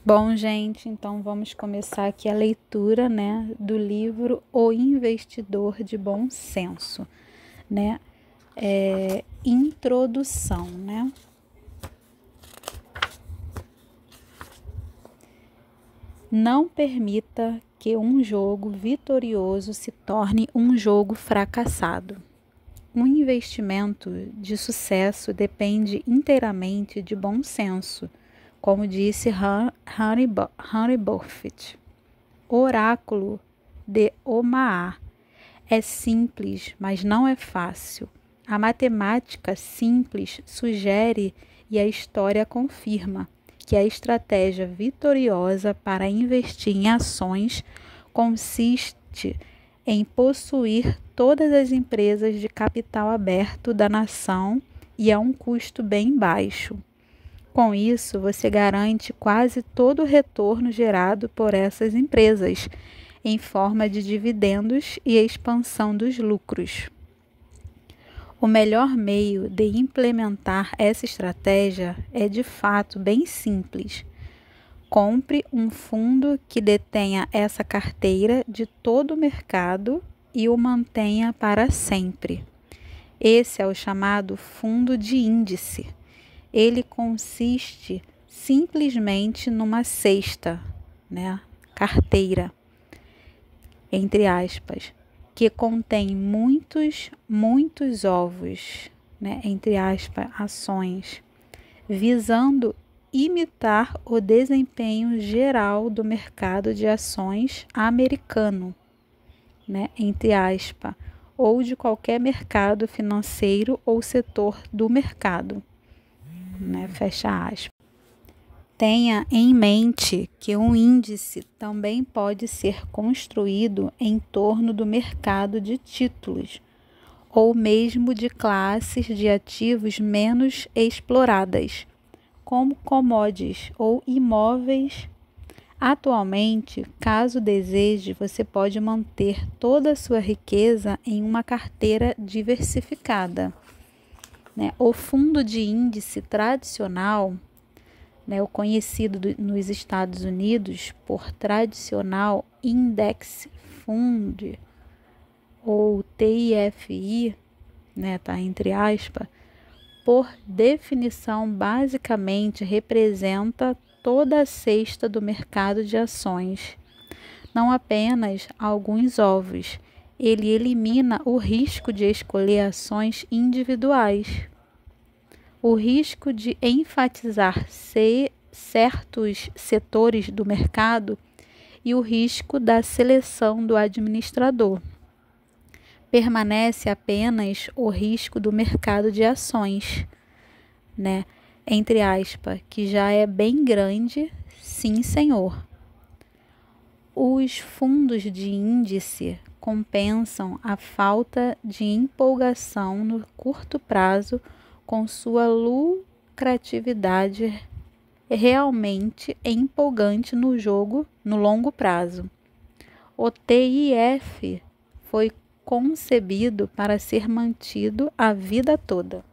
Bom, gente, então vamos começar aqui a leitura, né, do livro O Investidor de Bom Senso, né? Introdução, né? Não permita que um jogo vitorioso se torne um jogo fracassado. Um investimento de sucesso depende inteiramente de bom senso, como disse Henry Buffett. Oráculo de Omaha. É simples, mas não é fácil. A matemática simples sugere e a história confirma que a estratégia vitoriosa para investir em ações consiste em possuir todas as empresas de capital aberto da nação e a um custo bem baixo. Com isso, você garante quase todo o retorno gerado por essas empresas, em forma de dividendos e expansão dos lucros. O melhor meio de implementar essa estratégia é de fato bem simples. Compre um fundo que detenha essa carteira de todo o mercado e o mantenha para sempre. Esse é o chamado fundo de índice. Ele consiste simplesmente numa cesta, né, carteira, entre aspas, que contém muitos ovos, né, entre aspas, ações, visando imitar o desempenho geral do mercado de ações americano, né, entre aspas, ou de qualquer mercado financeiro ou setor do mercado, né, fecha aspas. Tenha em mente que um índice também pode ser construído em torno do mercado de títulos, ou mesmo de classes de ativos menos exploradas, como commodities ou imóveis. Atualmente, caso deseje, você pode manter toda a sua riqueza em uma carteira diversificada, né? O fundo de índice tradicional, né, o conhecido nos Estados Unidos por tradicional Index Fund, ou TIFI, né, tá entre aspas, por definição basicamente representa toda a cesta do mercado de ações, não apenas alguns ovos. Ele elimina o risco de escolher ações individuais, o risco de enfatizar certos setores do mercado e o risco da seleção do administrador. Permanece apenas o risco do mercado de ações, né? Entre aspas, que já é bem grande, sim, senhor. Os fundos de índice compensam a falta de empolgação no curto prazo com sua lucratividade realmente empolgante no longo prazo. O TIF foi concebido para ser mantido a vida toda.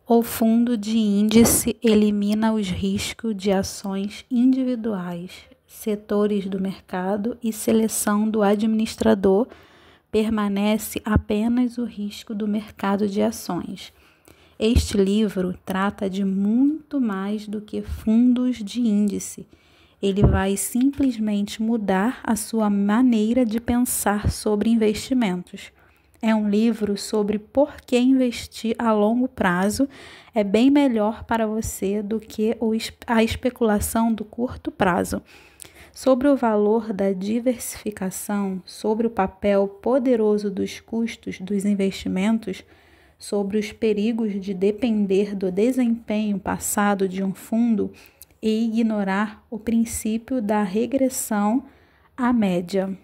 O fundo de índice elimina os riscos de ações individuais, setores do mercado e seleção do administrador. Permanece apenas o risco do mercado de ações. Este livro trata de muito mais do que fundos de índice. Ele vai simplesmente mudar a sua maneira de pensar sobre investimentos. É um livro sobre por que investir a longo prazo é bem melhor para você do que a especulação do curto prazo. Sobre o valor da diversificação, sobre o papel poderoso dos custos dos investimentos, sobre os perigos de depender do desempenho passado de um fundo e ignorar o princípio da regressão à média.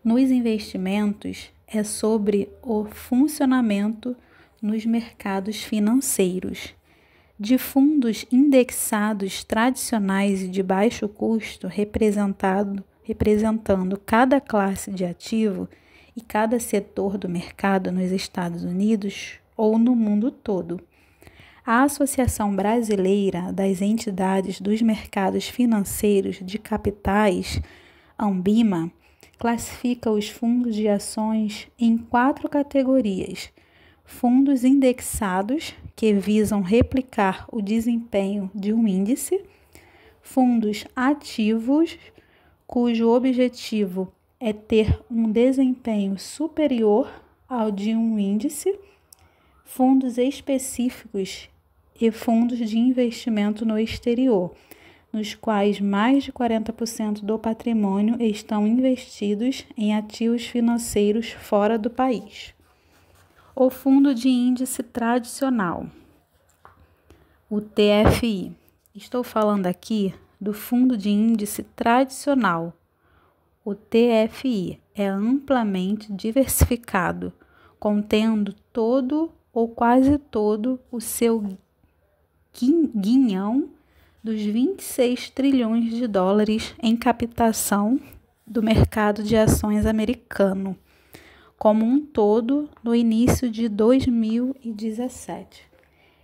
Nos investimentos, é sobre o funcionamento nos mercados financeiros. De fundos indexados tradicionais e de baixo custo, representando cada classe de ativo e cada setor do mercado nos Estados Unidos, ou no mundo todo. A Associação Brasileira das Entidades dos Mercados Financeiros de Capitais, ANBIMA, classifica os fundos de ações em 4 categorias: fundos indexados, que visam replicar o desempenho de um índice; fundos ativos, cujo objetivo é ter um desempenho superior ao de um índice; fundos específicos e fundos de investimento no exterior, nos quais mais de 40% do patrimônio estão investidos em ativos financeiros fora do país. O fundo de índice tradicional, o TFI. Estou falando aqui do fundo de índice tradicional. O TFI é amplamente diversificado, contendo todo ou quase todo o seu guinhão dos 26 trilhões de dólares em captação do mercado de ações americano, como um todo, no início de 2017.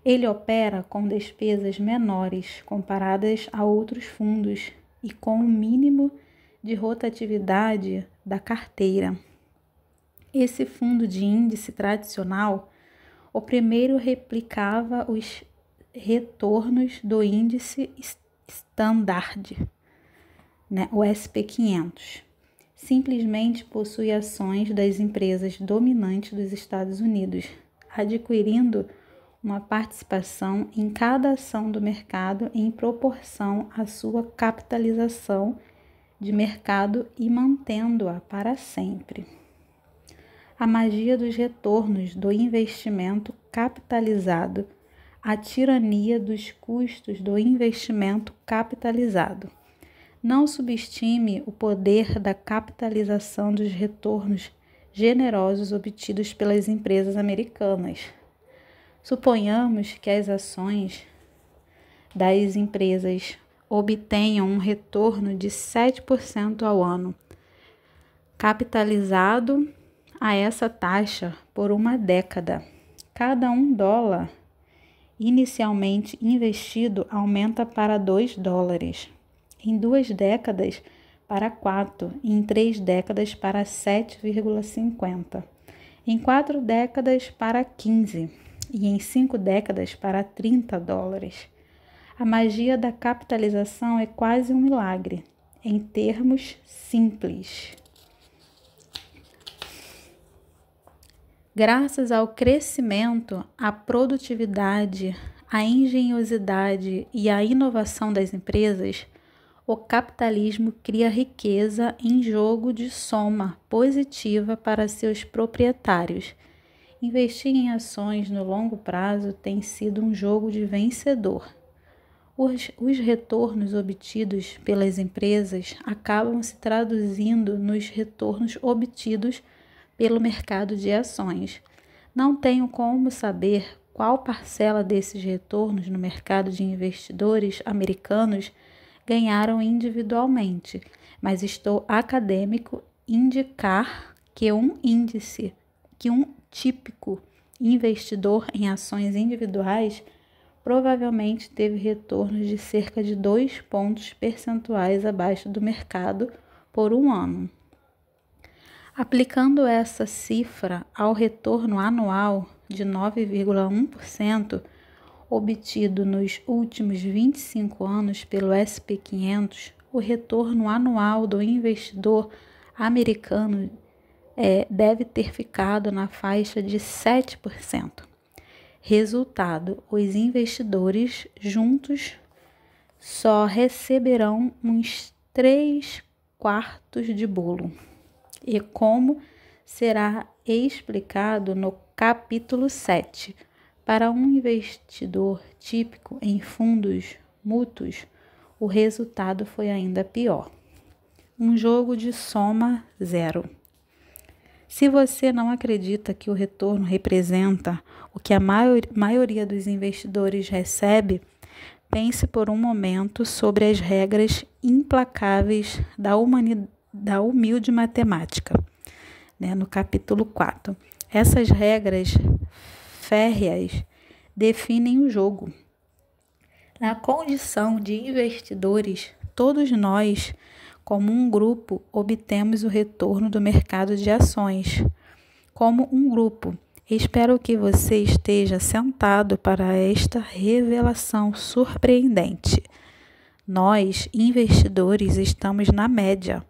Ele opera com despesas menores comparadas a outros fundos e com um mínimo de rotatividade da carteira. Esse fundo de índice tradicional, o primeiro replicava os retornos do índice Standard, o SP500. Simplesmente possui ações das empresas dominantes dos Estados Unidos, adquirindo uma participação em cada ação do mercado em proporção à sua capitalização de mercado e mantendo-a para sempre. A magia dos retornos do investimento capitalizado, a tirania dos custos do investimento capitalizado. Não subestime o poder da capitalização dos retornos generosos obtidos pelas empresas americanas. Suponhamos que as ações das empresas obtenham um retorno de 7% ao ano, capitalizado a essa taxa por uma década. Cada $1 inicialmente investido aumenta para $2, em 2 décadas para 4, e em 3 décadas para 7,50, em 4 décadas para 15 e em 5 décadas para $30. A magia da capitalização é quase um milagre, em termos simples. Graças ao crescimento, à produtividade, à engenhosidade e à inovação das empresas, o capitalismo cria riqueza em jogo de soma positiva para seus proprietários. Investir em ações no longo prazo tem sido um jogo de vencedor. Os retornos obtidos pelas empresas acabam se traduzindo nos retornos obtidos pelo mercado de ações. Não tenho como saber qual parcela desses retornos no mercado de investidores americanos ganharam individualmente, mas estou acadêmico indicar que um típico investidor em ações individuais provavelmente teve retornos de cerca de 2 pontos percentuais abaixo do mercado por um ano. Aplicando essa cifra ao retorno anual de 9,1% obtido nos últimos 25 anos pelo SP500, o retorno anual do investidor americano deve ter ficado na faixa de 7%. Resultado: os investidores juntos só receberão uns 3/4 de bolo. E como será explicado no capítulo 7, para um investidor típico em fundos mútuos, o resultado foi ainda pior. Um jogo de soma zero. Se você não acredita que o retorno representa o que a maioria dos investidores recebe, pense por um momento sobre as regras implacáveis da humilde matemática, no capítulo 4. Essas regras férreas definem o jogo. Na condição de investidores, todos nós, como um grupo, obtemos o retorno do mercado de ações. Como um grupo, espero que você esteja sentado para esta revelação surpreendente. Nós, investidores, estamos na média.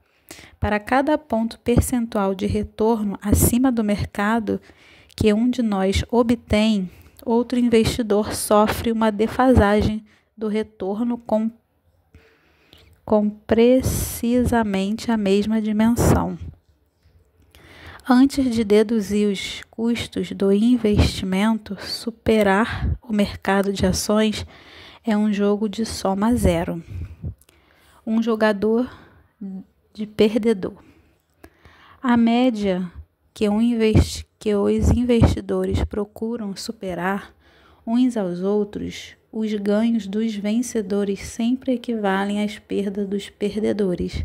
Para cada ponto percentual de retorno acima do mercado que um de nós obtém, outro investidor sofre uma defasagem do retorno com precisamente a mesma dimensão. Antes de deduzir os custos do investimento, superar o mercado de ações é um jogo de soma zero. Um jogador de perdedor. A média que os investidores procuram superar uns aos outros, os ganhos dos vencedores sempre equivalem às perdas dos perdedores.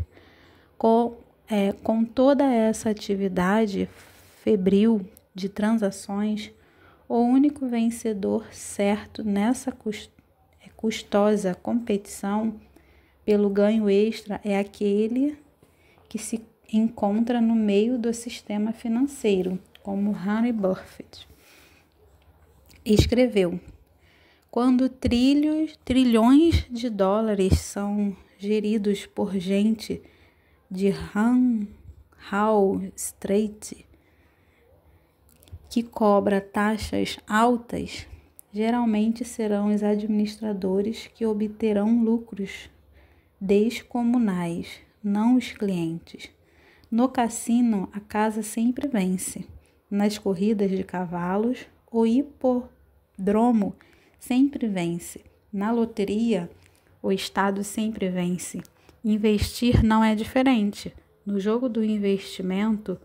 Com toda essa atividade febril de transações, o único vencedor certo nessa custosa competição pelo ganho extra é aquele que se encontra no meio do sistema financeiro, como Warren Buffett escreveu. Quando trilhões de dólares são geridos por gente de Wall Street, que cobra taxas altas, geralmente serão os administradores que obterão lucros descomunais, não os clientes. No cassino, a casa sempre vence. Nas corridas de cavalos, o hipódromo sempre vence. Na loteria, o Estado sempre vence. Investir não é diferente. No jogo do investimento,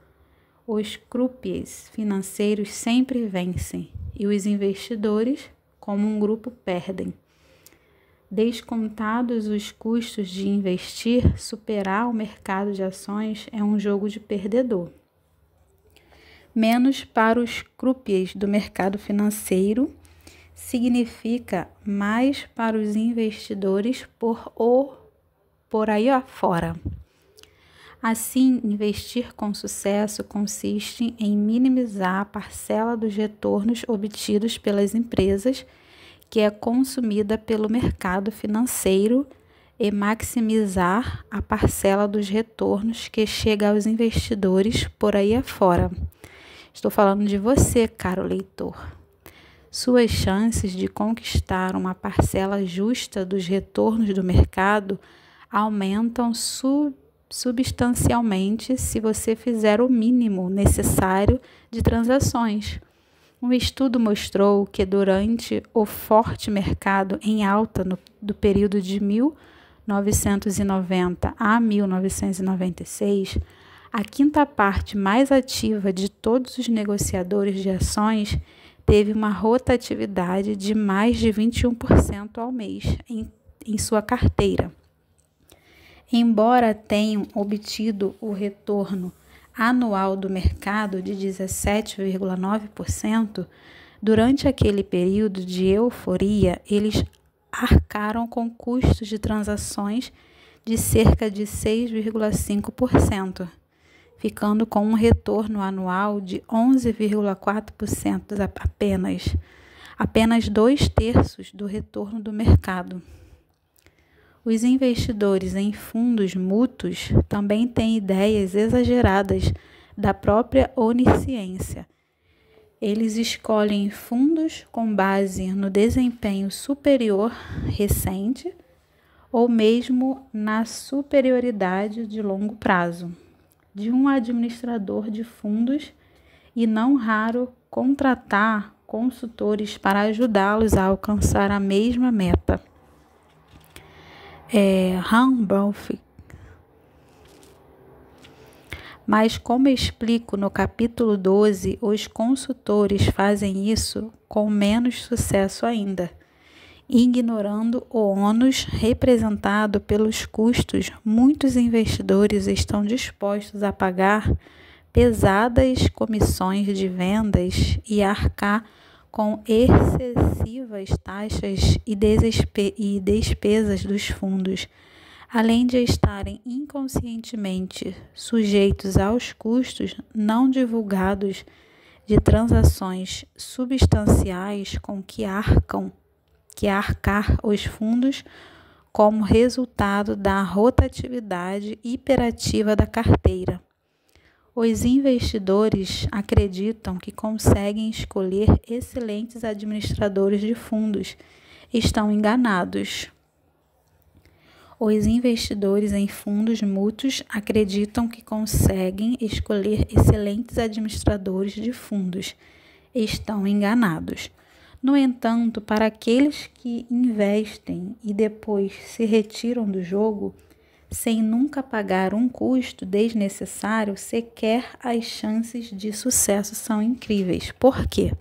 os croupiers financeiros sempre vencem e os investidores, como um grupo, perdem. Descontados os custos de investir, superar o mercado de ações é um jogo de perdedor. Menos para os croupiers do mercado financeiro significa mais para os investidores por aí afora. Assim, investir com sucesso consiste em minimizar a parcela dos retornos obtidos pelas empresas que é consumida pelo mercado financeiro e maximizar a parcela dos retornos que chega aos investidores por aí afora. Estou falando de você, caro leitor. Suas chances de conquistar uma parcela justa dos retornos do mercado aumentam substancialmente se você fizer o mínimo necessário de transações. Um estudo mostrou que durante o forte mercado em alta do período de 1990 a 1996, a quinta parte mais ativa de todos os negociadores de ações teve uma rotatividade de mais de 21% ao mês em sua carteira. Embora tenham obtido o retorno anual do mercado de 17,9%, durante aquele período de euforia, eles arcaram com custos de transações de cerca de 6,5%, ficando com um retorno anual de 11,4% apenas 2/3 do retorno do mercado. Os investidores em fundos mútuos também têm ideias exageradas da própria onisciência. Eles escolhem fundos com base no desempenho superior recente ou mesmo na superioridade de longo prazo de um administrador de fundos e não raro contratar consultores para ajudá-los a alcançar a mesma meta. Warren Buffett. Mas, como explico no capítulo 12, os consultores fazem isso com menos sucesso ainda, ignorando o ônus representado pelos custos. Muitos investidores estão dispostos a pagar pesadas comissões de vendas e arcar com excessivas taxas e despesas dos fundos, além de estarem inconscientemente sujeitos aos custos não divulgados de transações substanciais com que arcar os fundos como resultado da rotatividade hiperativa da carteira. Os investidores acreditam que conseguem escolher excelentes administradores de fundos. Estão enganados. Os investidores em fundos mútuos acreditam que conseguem escolher excelentes administradores de fundos. Estão enganados. No entanto, para aqueles que investem e depois se retiram do jogo, sem nunca pagar um custo desnecessário, sequer as chances de sucesso são incríveis. Por quê?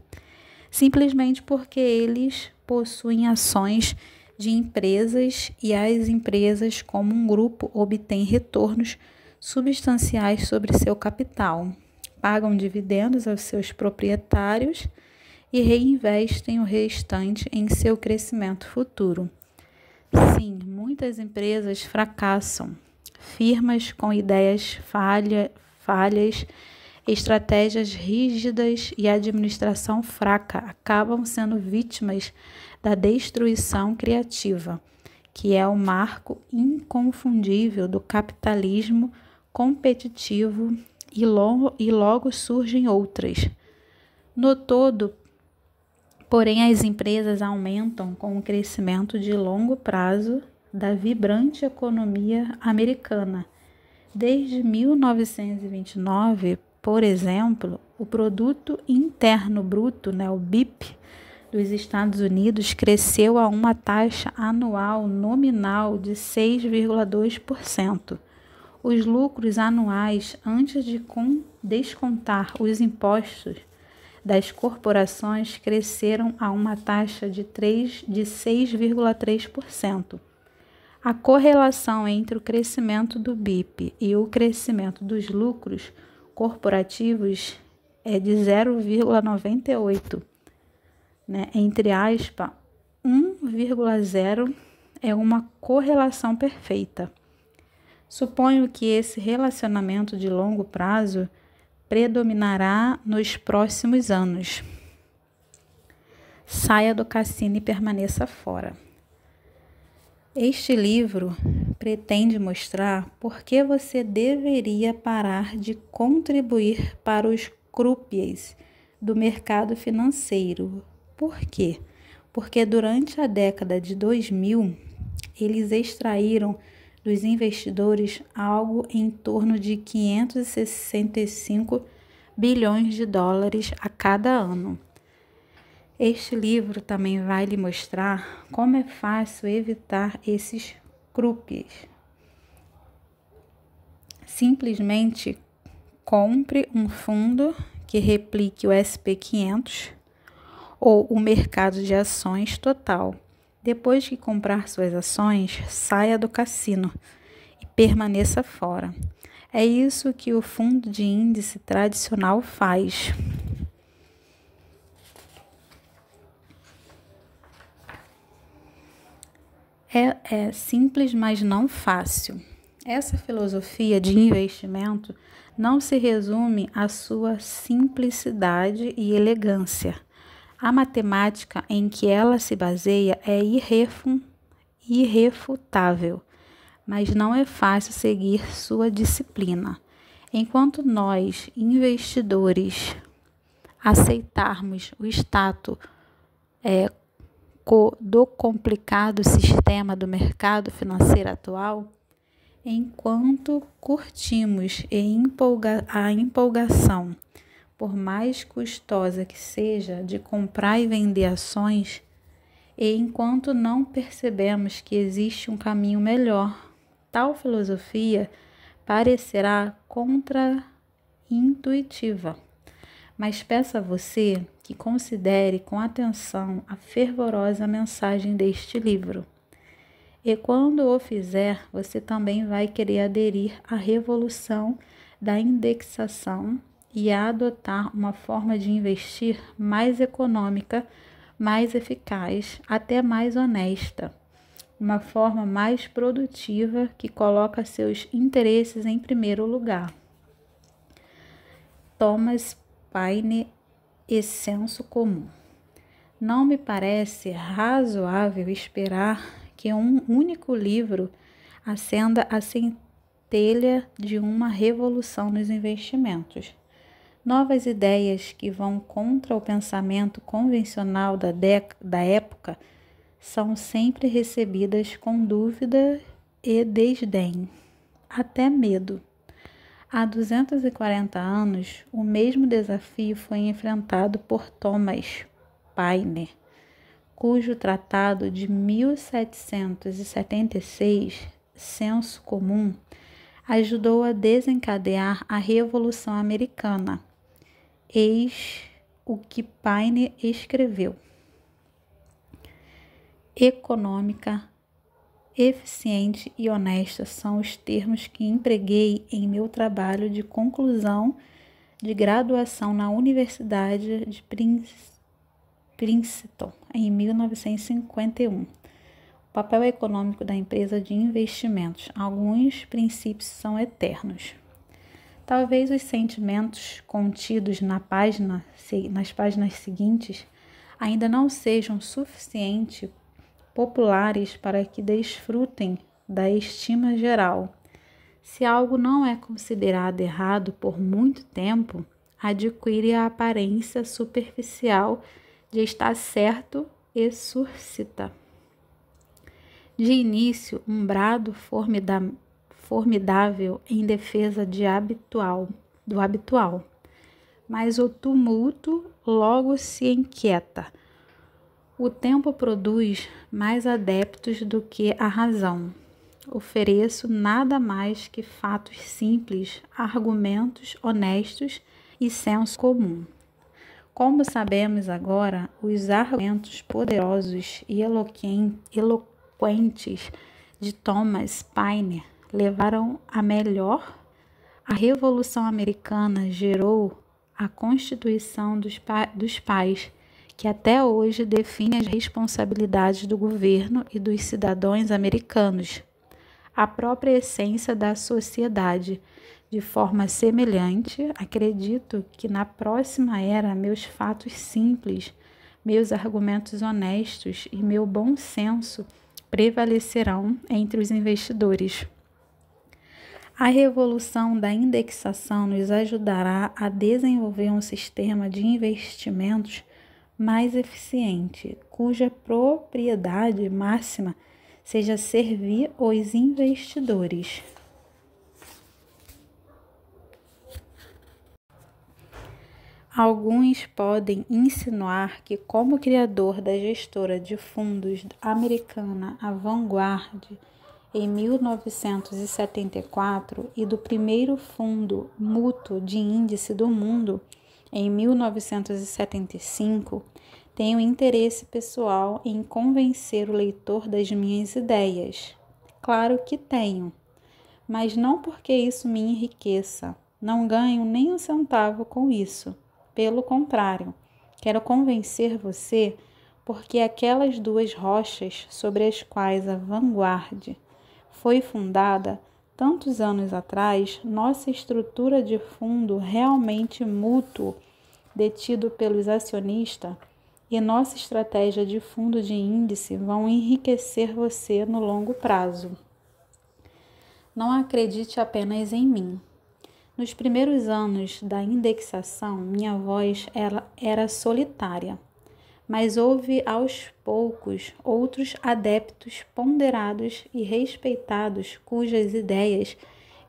Simplesmente porque eles possuem ações de empresas e as empresas, como um grupo, obtêm retornos substanciais sobre seu capital, pagam dividendos aos seus proprietários e reinvestem o restante em seu crescimento futuro. Sim, muitas empresas fracassam. Firmas com ideias falhas, estratégias rígidas e administração fraca acabam sendo vítimas da destruição criativa, que é o marco inconfundível do capitalismo competitivo, e logo surgem outras. No todo, porém, as empresas aumentam com o crescimento de longo prazo da vibrante economia americana. Desde 1929, por exemplo, o Produto Interno Bruto, o BIP, dos Estados Unidos cresceu a uma taxa anual nominal de 6,2%. Os lucros anuais, antes de descontar os impostos das corporações, cresceram a uma taxa de 6,3%. A correlação entre o crescimento do BIP e o crescimento dos lucros corporativos é de 0,98. Entre aspas, 1,0 é uma correlação perfeita. Suponho que esse relacionamento de longo prazo predominará nos próximos anos. Saia do cassino e permaneça fora. Este livro pretende mostrar por que você deveria parar de contribuir para os croupiers do mercado financeiro. Por quê? Porque durante a década de 2000, eles extraíram dos investidores algo em torno de 565 bilhões de dólares a cada ano. Este livro também vai lhe mostrar como é fácil evitar esses croupiers. Simplesmente compre um fundo que replique o SP500 ou o mercado de ações total. Depois que comprar suas ações, saia do cassino e permaneça fora. É isso que o fundo de índice tradicional faz. É simples, mas não fácil. Essa filosofia de investimento não se resume à sua simplicidade e elegância. A matemática em que ela se baseia é irrefutável, mas não é fácil seguir sua disciplina. Enquanto nós, investidores, aceitarmos o status do complicado sistema do mercado financeiro atual, enquanto curtimos a empolgação, por mais custosa que seja, de comprar e vender ações, e enquanto não percebemos que existe um caminho melhor, tal filosofia parecerá contra-intuitiva. Mas peço a você que considere com atenção a fervorosa mensagem deste livro. E quando o fizer, você também vai querer aderir à revolução da indexação e a adotar uma forma de investir mais econômica, mais eficaz, até mais honesta, uma forma mais produtiva que coloca seus interesses em primeiro lugar. Thomas Paine e senso comum. Não me parece razoável esperar que um único livro acenda a centelha de uma revolução nos investimentos. Novas ideias que vão contra o pensamento convencional da época são sempre recebidas com dúvida e desdém, até medo. Há 240 anos, o mesmo desafio foi enfrentado por Thomas Paine, cujo tratado de 1776, Senso Comum, ajudou a desencadear a Revolução Americana. Eis o que Paine escreveu: econômica, eficiente e honesta são os termos que empreguei em meu trabalho de conclusão de graduação na Universidade de Princeton, em 1951. O papel econômico da empresa de investimentos. Alguns princípios são eternos. Talvez os sentimentos contidos nas páginas seguintes ainda não sejam suficientemente populares para que desfrutem da estima geral. Se algo não é considerado errado por muito tempo, adquire a aparência superficial de estar certo e suscita, de início, um brado formidável em defesa do habitual, mas o tumulto logo se inquieta. O tempo produz mais adeptos do que a razão. Ofereço nada mais que fatos simples, argumentos honestos e senso comum. Como sabemos agora, os argumentos poderosos e eloquentes de Thomas Paine levaram a melhor. A Revolução Americana gerou a Constituição dos Pais, que até hoje define as responsabilidades do governo e dos cidadãos americanos, a própria essência da sociedade. De forma semelhante, acredito que na próxima era meus fatos simples, meus argumentos honestos e meu bom senso prevalecerão entre os investidores. A revolução da indexação nos ajudará a desenvolver um sistema de investimentos mais eficiente, cuja propriedade máxima seja servir os investidores. Alguns podem insinuar que, como criador da gestora de fundos americana Vanguard em 1974 e do primeiro fundo mútuo de índice do mundo em 1975, tenho interesse pessoal em convencer o leitor das minhas ideias. Claro que tenho, mas não porque isso me enriqueça. Não ganho nem um centavo com isso. Pelo contrário, quero convencer você porque aquelas duas rochas sobre as quais a Vanguard foi fundada tantos anos atrás, nossa estrutura de fundo realmente mútuo detido pelos acionistas e nossa estratégia de fundo de índice vão enriquecer você no longo prazo. Não acredite apenas em mim. Nos primeiros anos da indexação, minha voz era solitária, mas houve aos poucos outros adeptos ponderados e respeitados cujas ideias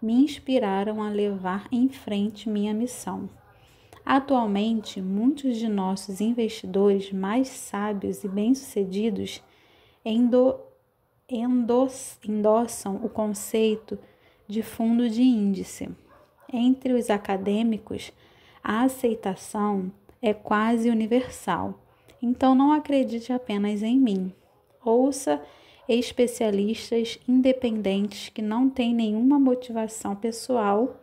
me inspiraram a levar em frente minha missão. Atualmente, muitos de nossos investidores mais sábios e bem-sucedidos endossam o conceito de fundo de índice. Entre os acadêmicos, a aceitação é quase universal. Então, não acredite apenas em mim. Ouça especialistas independentes que não têm nenhuma motivação pessoal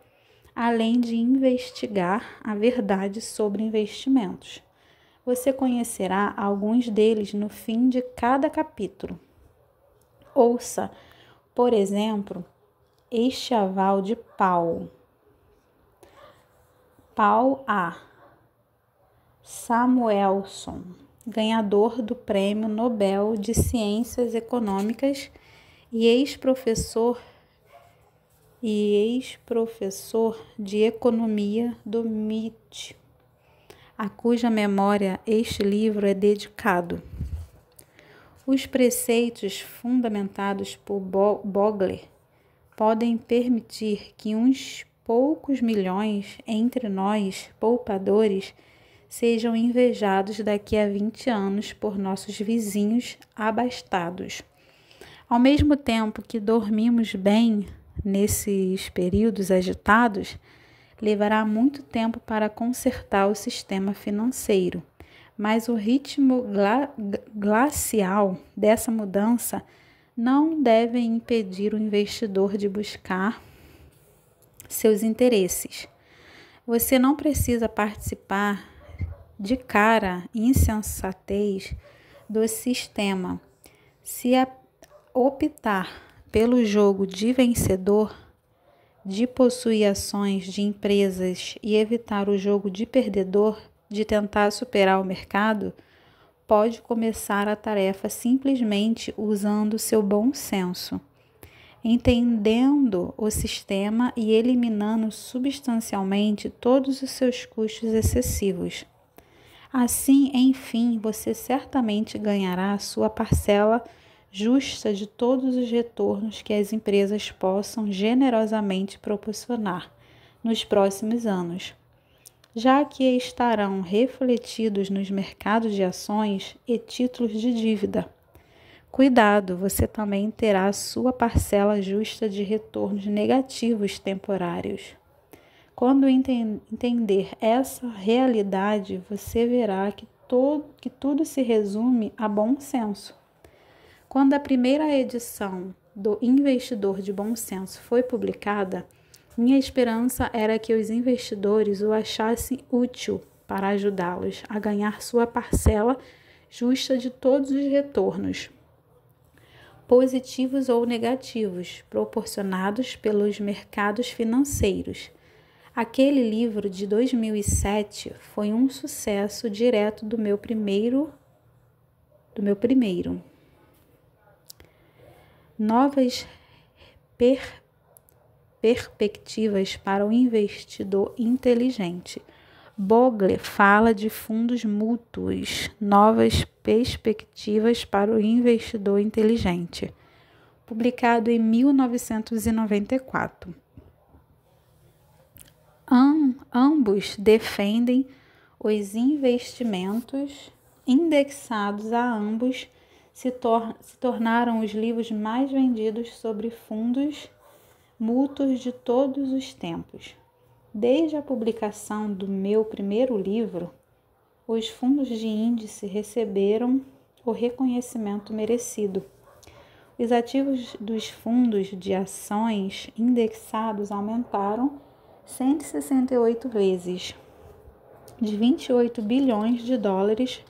além de investigar a verdade sobre investimentos. Você conhecerá alguns deles no fim de cada capítulo. Ouça, por exemplo, este aval de Paul A. Samuelson, ganhador do Prêmio Nobel de Ciências Econômicas e ex-professor de Economia do MIT, a cuja memória este livro é dedicado. Os preceitos fundamentados por Bogle podem permitir que uns poucos milhões entre nós, poupadores, sejam invejados daqui a 20 anos por nossos vizinhos abastados. Ao mesmo tempo que dormimos bem nesses períodos agitados, levará muito tempo para consertar o sistema financeiro, mas o ritmo glacial dessa mudança não deve impedir o investidor de buscar seus interesses. Você não precisa participar de cara insensatez do sistema. Se optar pelo jogo de vencedor, de possuir ações de empresas e evitar o jogo de perdedor, de tentar superar o mercado, pode começar a tarefa simplesmente usando seu bom senso, entendendo o sistema e eliminando substancialmente todos os seus custos excessivos. Assim, enfim, você certamente ganhará a sua parcela justa de todos os retornos que as empresas possam generosamente proporcionar nos próximos anos, já que estarão refletidos nos mercados de ações e títulos de dívida. Cuidado, você também terá a sua parcela justa de retornos negativos temporários. Quando entender essa realidade, você verá que tudo se resume a bom senso. Quando a primeira edição do Investidor de Bom Senso foi publicada, minha esperança era que os investidores o achassem útil para ajudá-los a ganhar sua parcela justa de todos os retornos, positivos ou negativos, proporcionados pelos mercados financeiros. Aquele livro de 2007 foi um sucesso direto do meu primeiro. Novas perspectivas para o investidor inteligente. Bogle fala de fundos mútuos, novas perspectivas para o investidor inteligente, publicado em 1994. Ambos defendem os investimentos indexados a ambos se tornaram os livros mais vendidos sobre fundos mútuos de todos os tempos. Desde a publicação do meu primeiro livro, os fundos de índice receberam o reconhecimento merecido. Os ativos dos fundos de ações indexados aumentaram 168 vezes, de 28 bilhões de dólares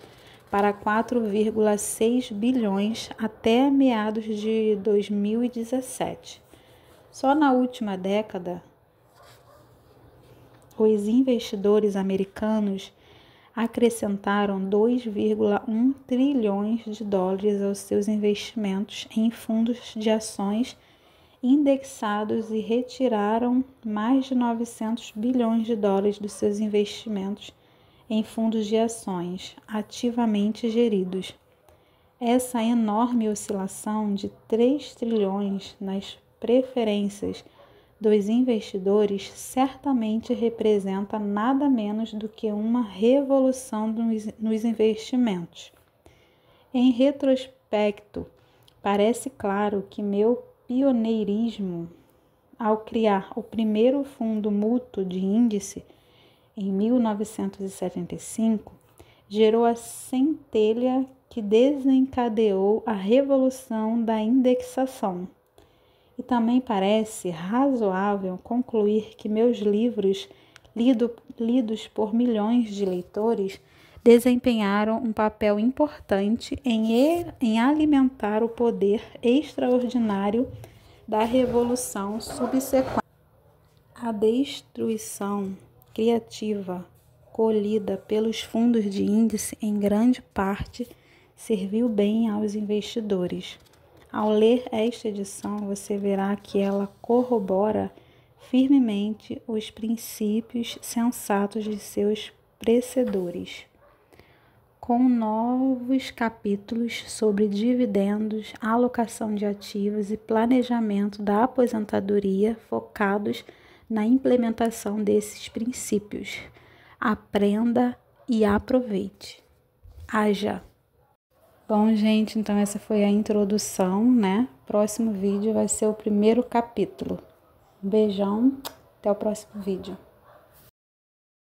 para 4,6 bilhões até meados de 2017. Só na última década, os investidores americanos acrescentaram 2,1 trilhões de dólares aos seus investimentos em fundos de ações indexados e retiraram mais de 900 bilhões de dólares dos seus investimentos em fundos de ações ativamente geridos. Essa enorme oscilação de 3 trilhões nas preferências dos investidores certamente representa nada menos do que uma revolução nos investimentos. Em retrospecto, parece claro que meu pioneirismo ao criar o primeiro fundo mútuo de índice em 1975 gerou a centelha que desencadeou a revolução da indexação. E também parece razoável concluir que meus livros, lidos por milhões de leitores, desempenharam um papel importante em alimentar o poder extraordinário da revolução subsequente. A destruição criativa colhida pelos fundos de índice, em grande parte, serviu bem aos investidores. Ao ler esta edição, você verá que ela corrobora firmemente os princípios sensatos de seus precedores, com novos capítulos sobre dividendos, alocação de ativos e planejamento da aposentadoria focados na implementação desses princípios. Aprenda e aproveite. Haja! Bom, gente, então essa foi a introdução, né? Próximo vídeo vai ser o primeiro capítulo. Um beijão, até o próximo vídeo.